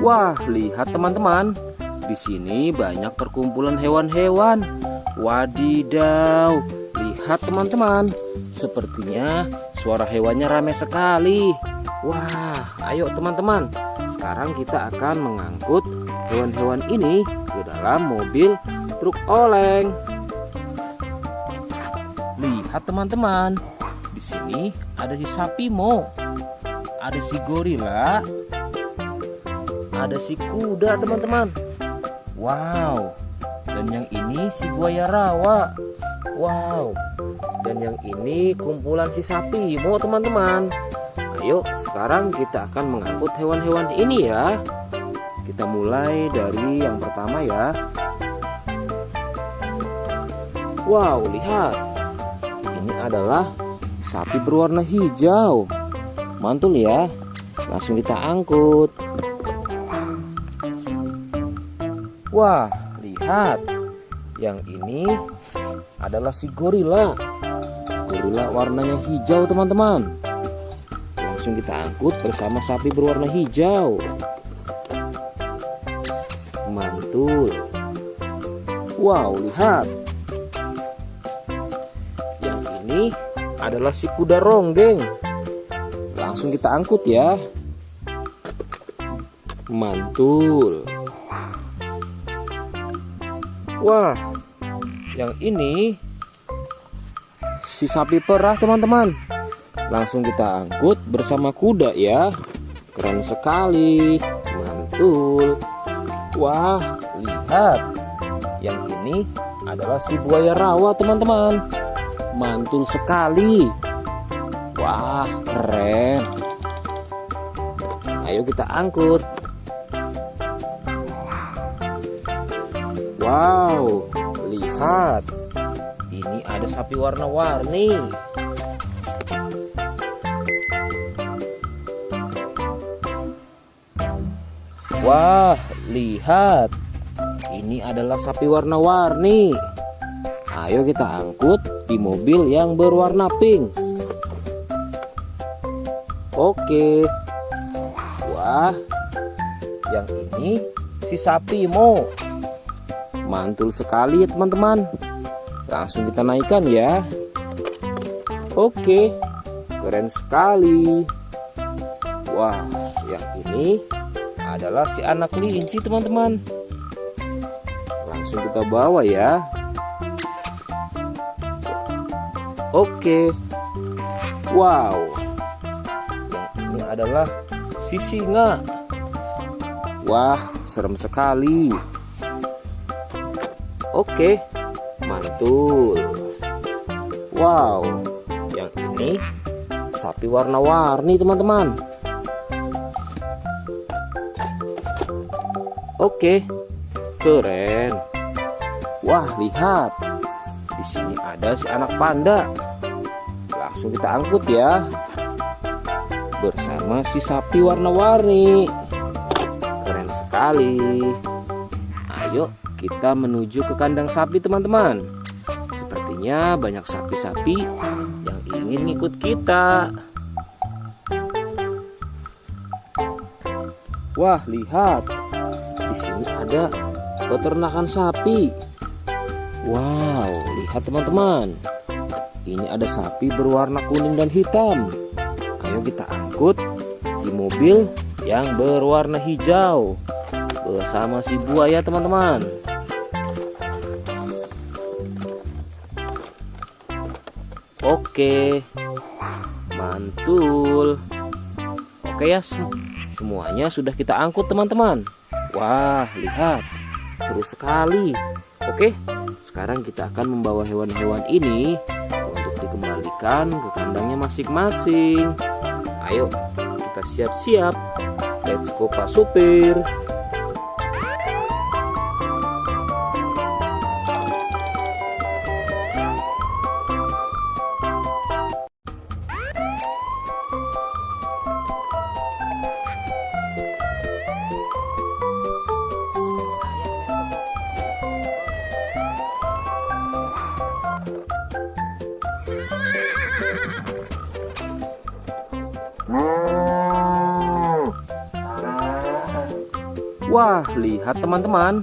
Wah, lihat teman-teman. Di sini banyak perkumpulan hewan-hewan. Wadidaw, lihat teman-teman. Sepertinya suara hewannya ramai sekali. Wah, ayo teman-teman. Sekarang kita akan mengangkut hewan-hewan ini ke dalam mobil truk oleng. Lihat teman-teman. Di sini ada si sapi mo, ada si gorila, ada si kuda teman-teman. Wow. Dan yang ini si buaya rawa. Wow. Dan yang ini kumpulan si sapi mo teman-teman. Ayo sekarang kita akan mengangkut hewan-hewan ini ya. Kita mulai dari yang pertama ya. Wow, lihat. Ini adalah sapi berwarna hijau. Mantul ya. Langsung kita angkut. Wah, lihat. Yang ini adalah si gorila. Gorila warnanya hijau teman-teman. Langsung kita angkut bersama sapi berwarna hijau. Mantul. Wow, lihat. Yang ini adalah si kuda ronggeng. Langsung kita angkut ya. Mantul. Wah, yang ini si sapi perah teman-teman. Langsung kita angkut bersama kuda ya. Keren sekali. Mantul. Wah, lihat. Yang ini adalah si buaya rawa teman-teman. Mantul sekali. Wah, keren. Ayo kita angkut. Wow, lihat. Ini ada sapi warna-warni. Wah, lihat. Ini adalah sapi warna-warni. Ayo kita angkut di mobil yang berwarna pink. Oke. Wah, yang ini si sapi mo. Mantul sekali ya teman-teman. Langsung kita naikkan ya. Oke, keren sekali. Wah, yang ini adalah si anak kelinci teman-teman. Langsung kita bawa ya. Oke. Wow. Yang ini adalah si singa. Wah, serem sekali. Oke, mantul. Wow, yang ini sapi warna-warni teman-teman. Oke, keren. Wah, lihat. Di sini ada si anak panda. Langsung kita angkut ya. Bersama si sapi warna-warni. Keren sekali. Ayo kita menuju ke kandang sapi teman-teman. Sepertinya banyak sapi-sapi yang ingin ikut kita. Wah, lihat. Di sini ada peternakan sapi. Wow, lihat teman-teman. Ini ada sapi berwarna kuning dan hitam. Ayo kita angkut di mobil yang berwarna hijau bersama si buaya teman-teman. Oke, mantul. Oke ya, semuanya sudah kita angkut teman-teman. Wah, lihat, seru sekali. Oke, sekarang kita akan membawa hewan-hewan ini untuk dikembalikan ke kandangnya masing-masing. Ayo, kita siap-siap. Let's go Pak Supir. Wah, lihat teman-teman.